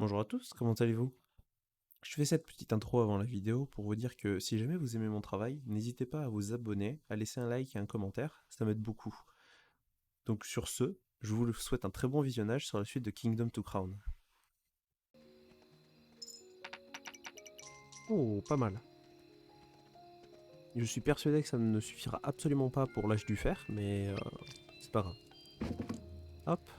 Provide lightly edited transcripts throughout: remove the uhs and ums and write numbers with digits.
Bonjour à tous, comment allez-vous? Je fais cette petite intro avant la vidéo pour vous dire que si jamais vous aimez mon travail, n'hésitez pas à vous abonner, à laisser un like et un commentaire, ça m'aide beaucoup. Donc sur ce, je vous souhaite un très bon visionnage sur la suite de Kingdom to Crown. Oh, pas mal. Je suis persuadé que ça ne suffira absolument pas pour l'âge du fer, mais c'est pas grave. Hop,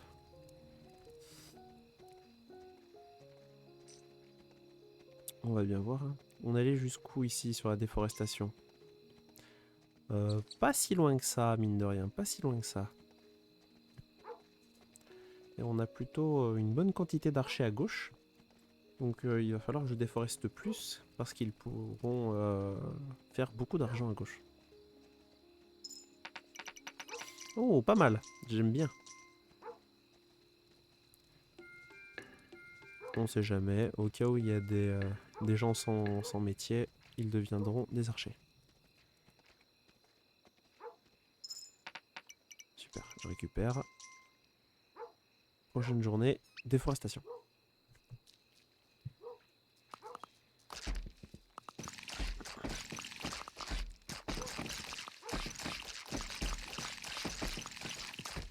on va bien voir, hein. On allait jusqu'où ici sur la déforestation? Pas si loin que ça, mine de rien, pas si loin que ça. Et on a plutôt une bonne quantité d'archers à gauche. Donc il va falloir que je déforeste plus parce qu'ils pourront faire beaucoup d'argent à gauche. Oh, pas mal, j'aime bien. On sait jamais, au cas où il y a des gens sans métier, ils deviendront des archers. Super, je récupère. Prochaine journée, déforestation.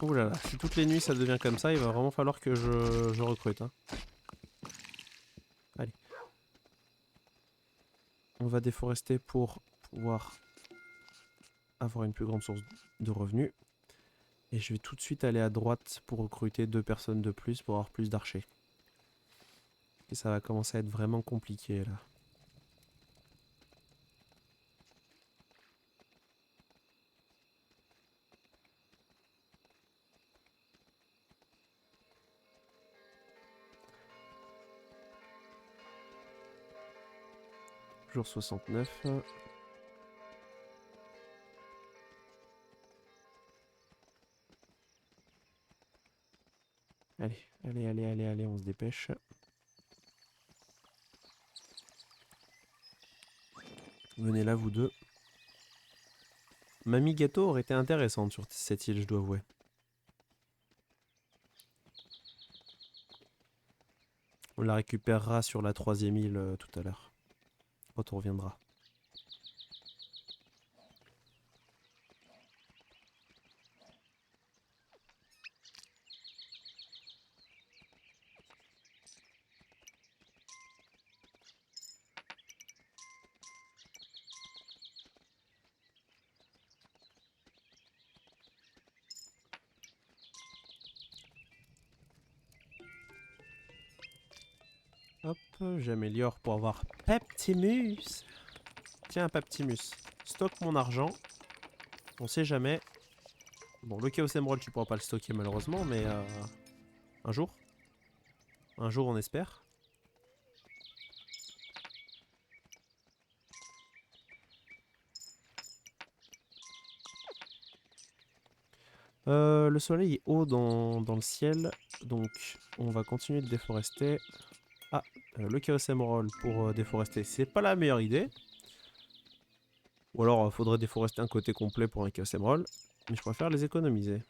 Oh là là, si toutes les nuits ça devient comme ça, il va vraiment falloir que je recrute, hein. Allez. On va déforester pour pouvoir avoir une plus grande source de revenus. Et je vais tout de suite aller à droite pour recruter 2 personnes de plus pour avoir plus d'archers. Et ça va commencer à être vraiment compliqué là. Jour 69. Allez, allez, allez, allez, allez, on se dépêche. Venez là, vous deux. Mamie Gâteau aurait été intéressante sur cette île, je dois avouer. On la récupérera sur la 3e île tout à l'heure. Quand on reviendra. Hop, j'améliore pour avoir Peptimus. Tiens, Peptimus. Stocke mon argent. On sait jamais. Bon, le Chaos Emerald, tu pourras pas le stocker malheureusement, mais un jour. Un jour, on espère. Le soleil est haut dans le ciel, donc on va continuer de déforester. Ah, le Chaos Emerald pour déforester, c'est pas la meilleure idée. Ou alors, faudrait déforester un côté complet pour un Chaos Emerald, mais je préfère les économiser.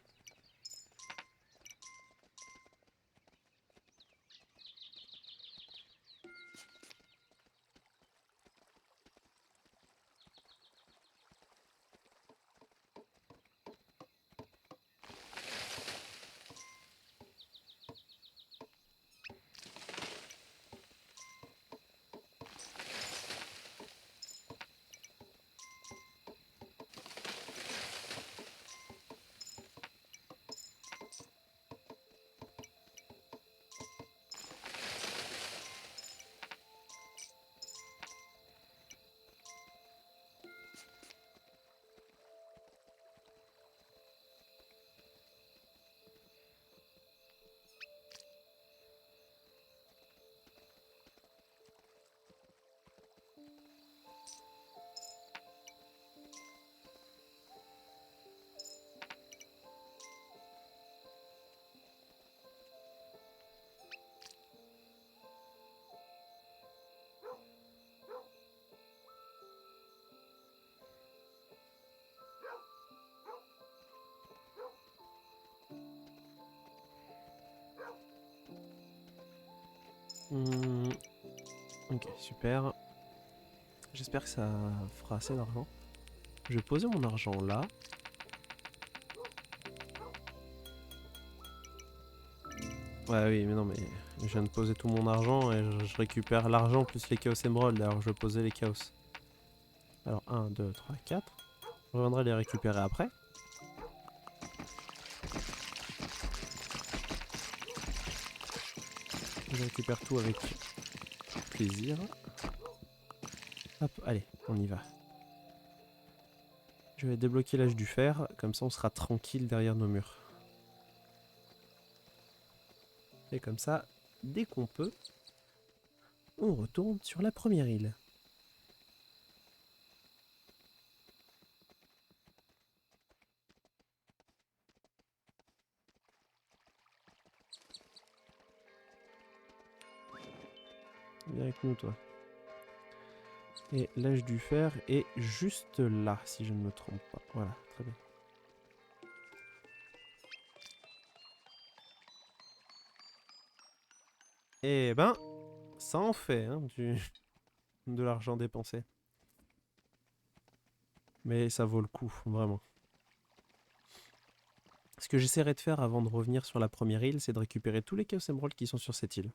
Hmm, ok, super. J'espère que ça fera assez d'argent. Je vais poser mon argent là. Ouais, oui, mais non, mais je viens de poser tout mon argent et je récupère l'argent plus les Chaos Emerald. Alors je vais poser les Chaos. Alors 1, 2, 3, 4. Je reviendrai les récupérer après. Je récupère tout avec plaisir. Hop, allez, on y va. Je vais débloquer l'âge du fer, comme ça on sera tranquille derrière nos murs. Et comme ça, dès qu'on peut, on retourne sur la première île. Viens avec nous, toi. Et l'âge du fer est juste là, si je ne me trompe pas. Voilà, très bien. Eh ben, ça en fait, hein, de l'argent dépensé. Mais ça vaut le coup, vraiment. Ce que j'essaierai de faire avant de revenir sur la première île, c'est de récupérer tous les Chaos Emeralds qui sont sur cette île.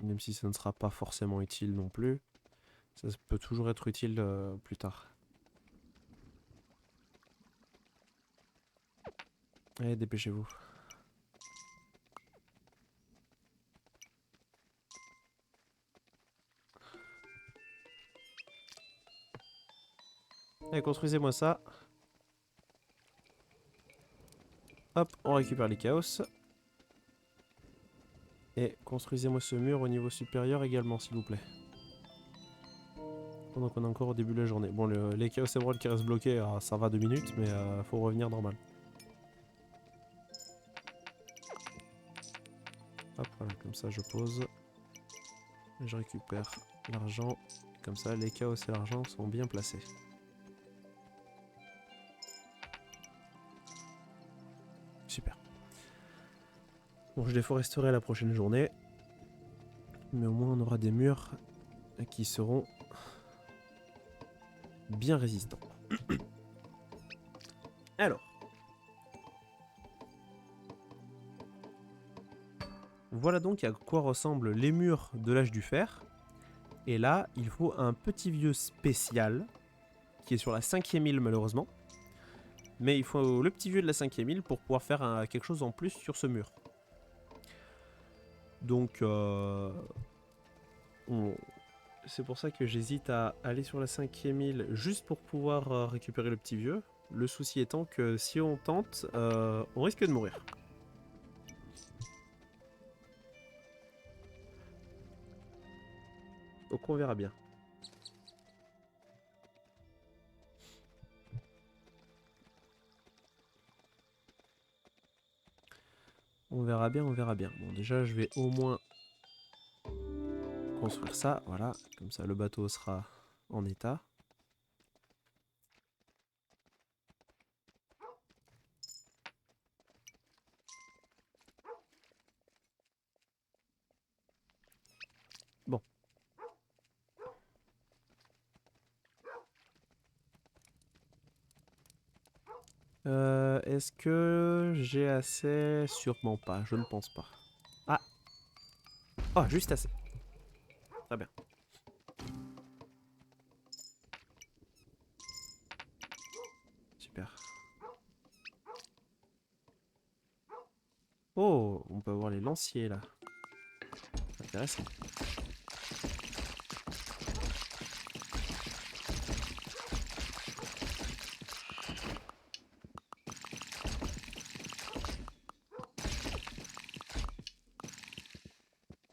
Même si ça ne sera pas forcément utile non plus. Ça peut toujours être utile plus tard. Allez, dépêchez-vous. Allez, construisez-moi ça. Hop, on récupère les chaos. Et construisez-moi ce mur au niveau supérieur également, s'il vous plaît. Pendant qu'on est encore au début de la journée. Bon, les chaos émeraudes qui restent bloqués, ça va 2 minutes, mais faut revenir normal. Hop, voilà, comme ça je pose. Je récupère l'argent. Comme ça, les chaos et l'argent sont bien placés. Super. Bon, je déforesterai la prochaine journée. Mais au moins, on aura des murs qui seront bien résistants. Alors. Voilà donc à quoi ressemblent les murs de l'âge du fer. Et là, il faut un petit vieux spécial, qui est sur la 5e île malheureusement. Mais il faut le petit vieux de la 5e île pour pouvoir faire quelque chose en plus sur ce mur. Donc, c'est pour ça que j'hésite à aller sur la 5e île juste pour pouvoir récupérer le petit vieux. Le souci étant que si on tente, on risque de mourir. Donc on verra bien. On verra bien, on verra bien. Bon, déjà, je vais au moins construire ça, voilà. Comme ça, le bateau sera en état. Bon. Est-ce que j'ai assez? Sûrement pas, je ne pense pas. Ah! Oh, juste assez. Très bien. Super. Oh, on peut avoir les lanciers là. Intéressant.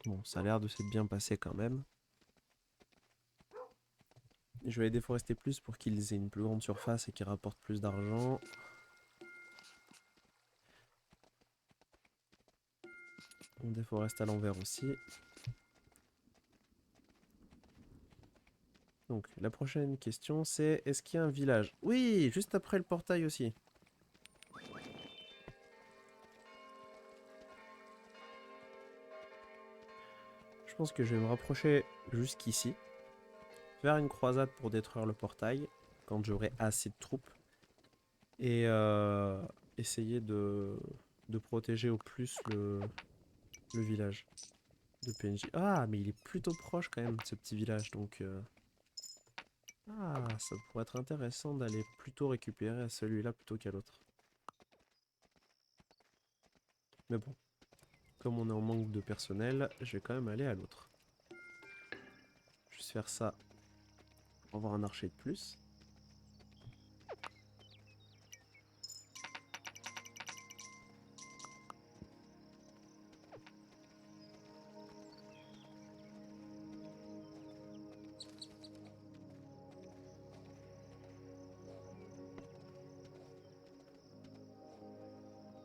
Bon, ça a l'air de s'être bien passé quand même. Je vais les déforester plus pour qu'ils aient une plus grande surface et qu'ils rapportent plus d'argent. On déforeste à l'envers aussi. Donc, la prochaine question c'est, est-ce qu'il y a un village? Oui, juste après le portail aussi. Je pense que je vais me rapprocher jusqu'ici. Faire une croisade pour détruire le portail. Quand j'aurai assez de troupes. Et essayer de protéger au plus le village de PNJ. Ah, mais il est plutôt proche quand même de ce petit village. Donc... Ah, ça pourrait être intéressant d'aller plutôt récupérer à celui-là plutôt qu'à l'autre. Mais bon, comme on est en manque de personnel, je vais quand même aller à l'autre. Juste faire ça pour avoir un archer de plus.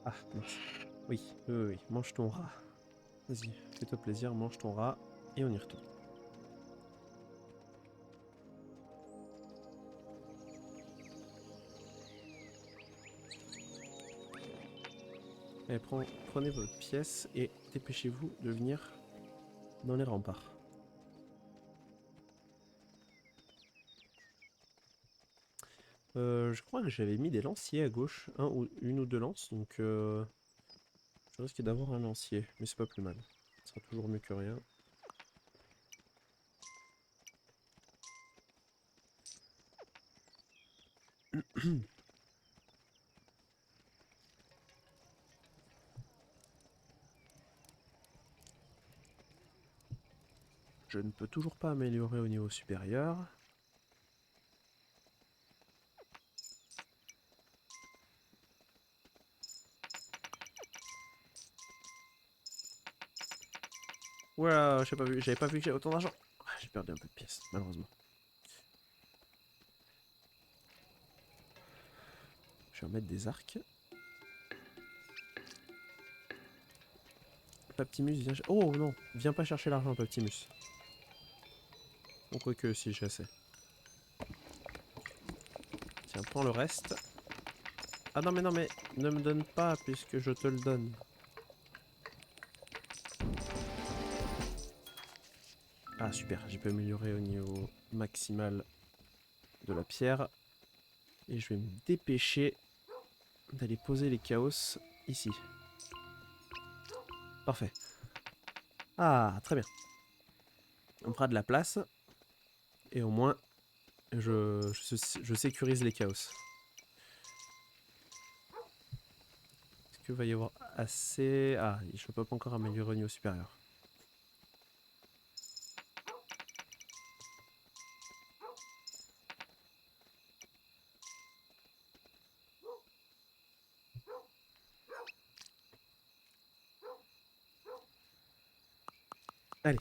Ah, mince. Oui, oui, mange ton rat. Vas-y, fais-toi plaisir, mange ton rat et on y retourne. Allez, prenez votre pièce et dépêchez-vous de venir dans les remparts. Je crois que j'avais mis des lanciers à gauche, une ou deux lances, donc je risque d'avoir un lancier, mais c'est pas plus mal. Ce sera toujours mieux que rien. Je ne peux toujours pas améliorer au niveau supérieur. Voilà, j'avais pas vu que j'avais autant d'argent. Ah, j'ai perdu un peu de pièces, malheureusement. Je vais remettre des arcs. Paptimus, viens... Oh non, viens pas chercher l'argent, Paptimus. Bon, quoique, si, j'ai assez. Tiens, prends le reste. Ah non, mais ne me donne pas, puisque je te le donne. Ah, super, j'ai pu améliorer au niveau maximal de la pierre. Et je vais me dépêcher d'aller poser les chaos ici. Parfait. Ah, très bien. On fera de la place. Et au moins, je sécurise les chaos. Est-ce qu'il va y avoir assez... Ah, je peux pas encore améliorer au niveau supérieur. Allez.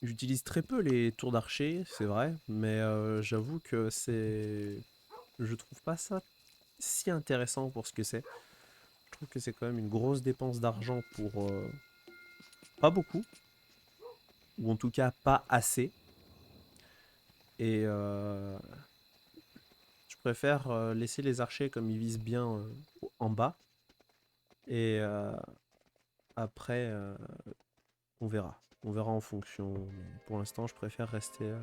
J'utilise très peu les tours d'archer, c'est vrai, mais j'avoue que c'est... Je trouve pas ça si intéressant pour ce que c'est. Je trouve que c'est quand même une grosse dépense d'argent pour pas beaucoup, ou en tout cas pas assez. Et je préfère laisser les archers comme ils visent bien en bas. Et après, on verra. On verra en fonction. Mais pour l'instant, je préfère rester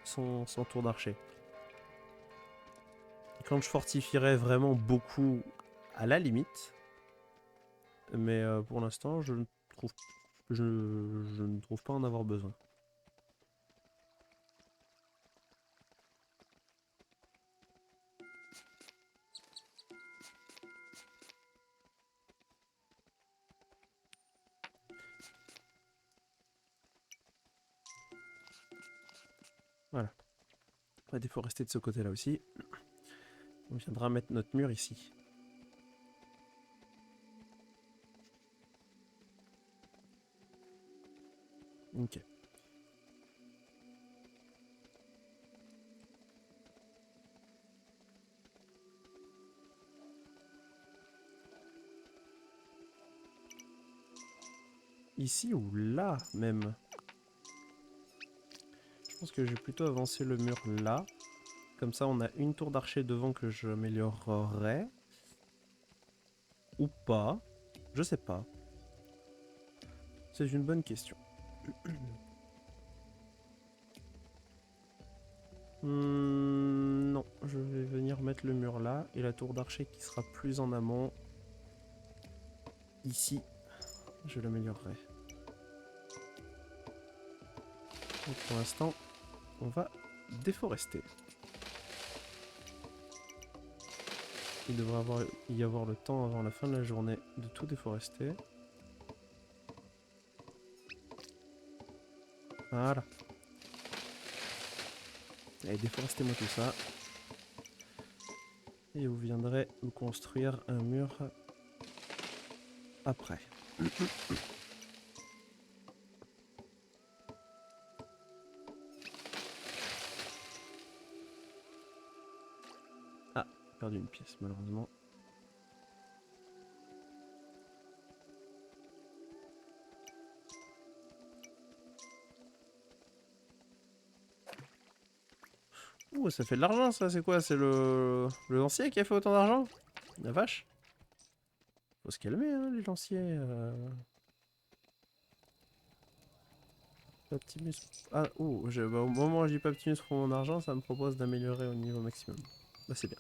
sans tour d'archer. Quand je fortifierai vraiment beaucoup, à la limite. Mais pour l'instant, je ne trouve pas en avoir besoin. Voilà. Après, il faut rester de ce côté-là aussi. On viendra mettre notre mur ici. Ok. Ici ou là même. Je pense que je vais plutôt avancer le mur là. Comme ça, on a une tour d'archer devant que j'améliorerai. Ou pas. Je sais pas. C'est une bonne question. Non, je vais venir mettre le mur là. Et la tour d'archer qui sera plus en amont. Ici, je l'améliorerai. Donc pour l'instant, on va déforester. Il devrait y avoir le temps avant la fin de la journée de tout déforester. Voilà. Allez, déforestez-moi tout ça. Et vous viendrez me construire un mur après. Ah, perdu une pièce malheureusement. Ouh, ça fait de l'argent ça, c'est quoi? C'est le lancier qui a fait autant d'argent? La vache. Faut se calmer hein, les lanciers. Optimus. Ah, oh, bah, au moment où je dis pas Optimus pour mon argent, ça me propose d'améliorer au niveau maximum. Bah c'est bien.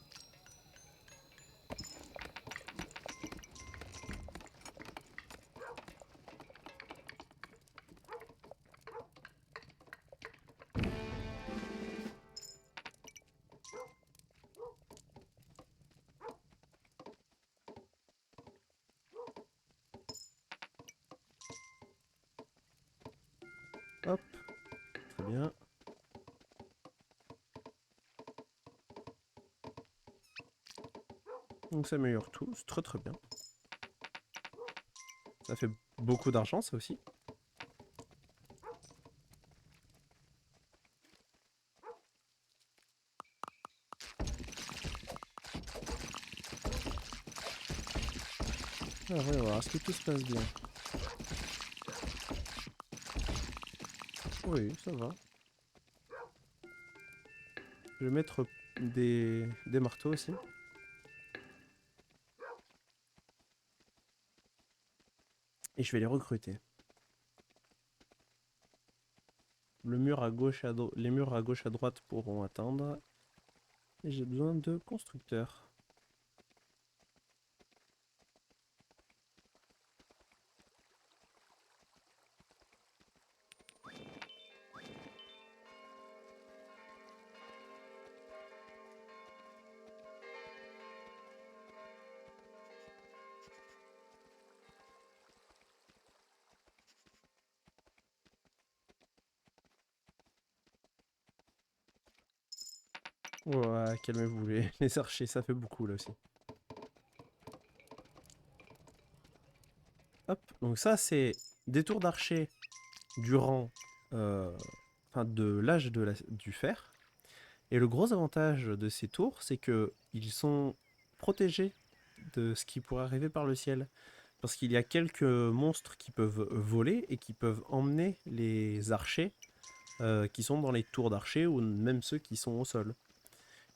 Hop, très bien. Donc ça améliore tout, c'est très très bien. Ça fait beaucoup d'argent ça aussi. Ah, voyons voir, est-ce que tout se passe bien? Oui, ça va. Je vais mettre des marteaux aussi. Et je vais les recruter. Le mur à gauche et les murs à gauche et à droite pourront atteindre. Et j'ai besoin de constructeurs. Ouais, calmez-vous les archers, ça fait beaucoup là aussi. Hop, donc ça c'est des tours d'archer durant enfin de l'âge du fer. Et le gros avantage de ces tours, c'est que ils sont protégés de ce qui pourrait arriver par le ciel. Parce qu'il y a quelques monstres qui peuvent voler et qui peuvent emmener les archers qui sont dans les tours d'archers ou même ceux qui sont au sol.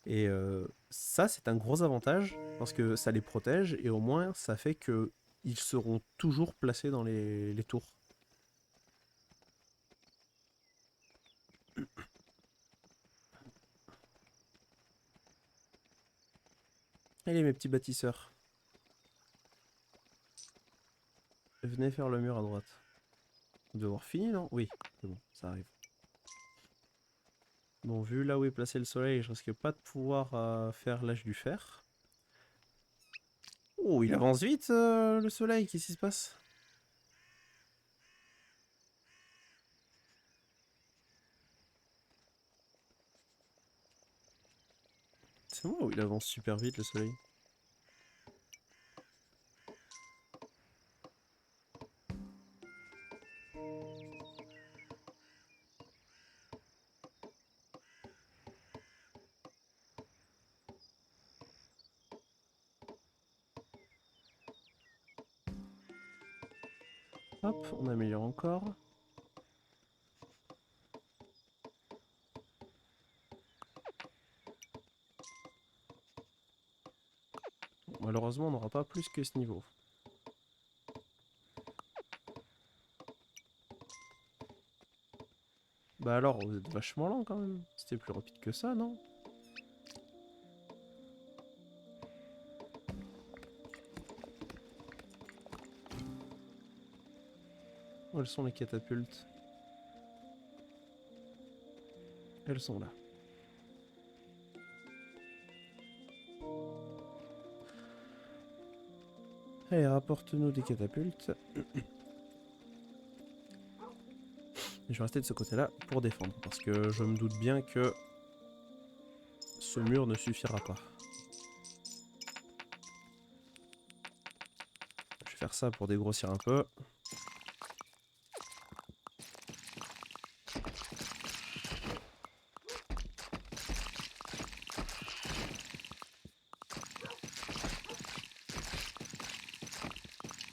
Et ça, c'est un gros avantage parce que ça les protège et au moins ça fait que ils seront toujours placés dans les tours. Allez mes petits bâtisseurs, venez faire le mur à droite. Vous devez avoir fini non? Oui, c'est bon, ça arrive. Bon, vu là où est placé le soleil, je risque pas de pouvoir faire l'âge du fer. Oh, il avance vite le soleil, qu'est-ce qui se passe? C'est moi ou il avance super vite le soleil? Hop, on améliore encore. malheureusement, on n'aura pas plus que ce niveau. Bah alors, vous êtes vachement lent quand même. C'était plus rapide que ça, non? Où elles sont les catapultes? Elles sont là. Allez, rapporte-nous des catapultes. Je vais rester de ce côté-là pour défendre, parce que je me doute bien que ce mur ne suffira pas. Je vais faire ça pour dégrossir un peu.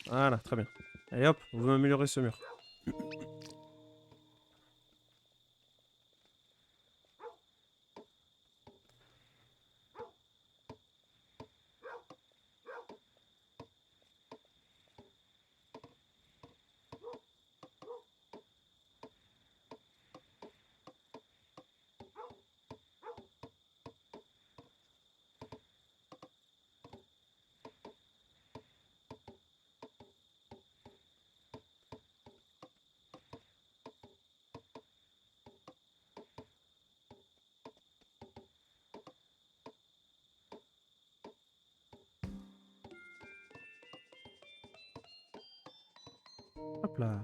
Voilà, très bien. Allez hop, on veut améliorer ce mur. Hop là.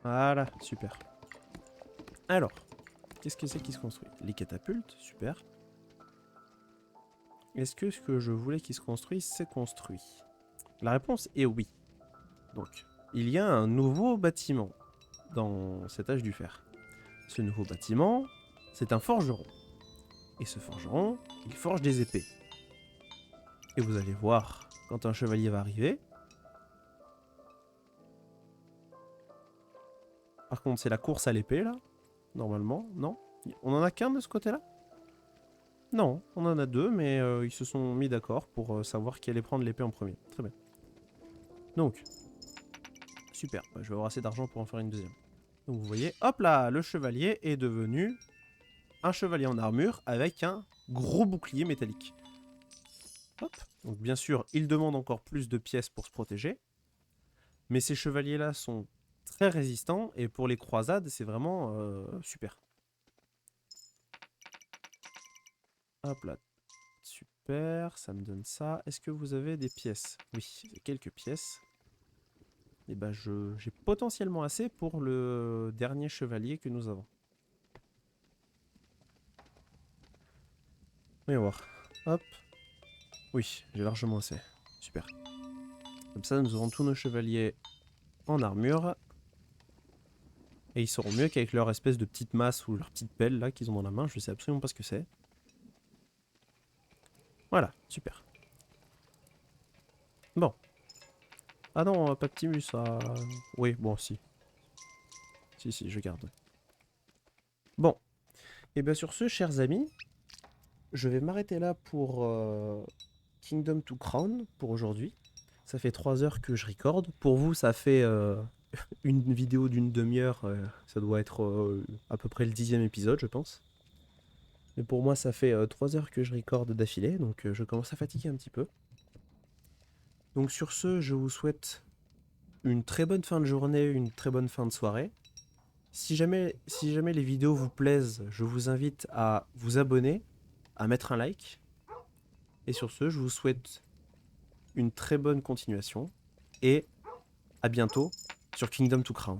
Voilà, super. Alors, qu'est-ce que c'est qui se construit? Les catapultes, super. Est-ce que ce que je voulais qu'il se construise s'est construit? La réponse est oui. Donc, il y a un nouveau bâtiment dans cet âge du fer. Ce nouveau bâtiment, c'est un forgeron. Et ce forgeron, il forge des épées. Et vous allez voir, quand un chevalier va arriver... Par contre, c'est la course à l'épée, là? Normalement, non? On en a qu'un de ce côté-là? Non, on en a deux, mais ils se sont mis d'accord pour savoir qui allait prendre l'épée en premier. Très bien. Donc, super. Bah, je vais avoir assez d'argent pour en faire une deuxième. Donc vous voyez, hop là, le chevalier est devenu un chevalier en armure avec un gros bouclier métallique. Hop. Donc bien sûr, il demande encore plus de pièces pour se protéger. Mais ces chevaliers-là sont très résistants et pour les croisades, c'est vraiment super. Hop là. Super, ça me donne ça. Est-ce que vous avez des pièces? Oui, j'ai quelques pièces. Et bah j'ai potentiellement assez pour le dernier chevalier que nous avons. Voyons voir. Hop. Oui, j'ai largement assez. Super. Comme ça, nous aurons tous nos chevaliers en armure. Et ils seront mieux qu'avec leur espèce de petite masse ou leur petite pelle là qu'ils ont dans la main. Je sais absolument pas ce que c'est. Voilà, super. Bon. Ah non, Paptimus, ah... Oui, bon, si. Si, je garde. Bon. Et bien sur ce, chers amis, je vais m'arrêter là pour Kingdom to Crown pour aujourd'hui. Ça fait 3 heures que je recorde. Pour vous, ça fait une vidéo d'une demi-heure. Ça doit être à peu près le 10e épisode, je pense. Mais pour moi, ça fait 3 heures que je recorde d'affilée, donc je commence à fatiguer un petit peu. Donc sur ce, je vous souhaite une très bonne fin de journée, une très bonne fin de soirée. Si jamais les vidéos vous plaisent, je vous invite à vous abonner, à mettre un like. Et sur ce, je vous souhaite une très bonne continuation et à bientôt sur Kingdom to Crown.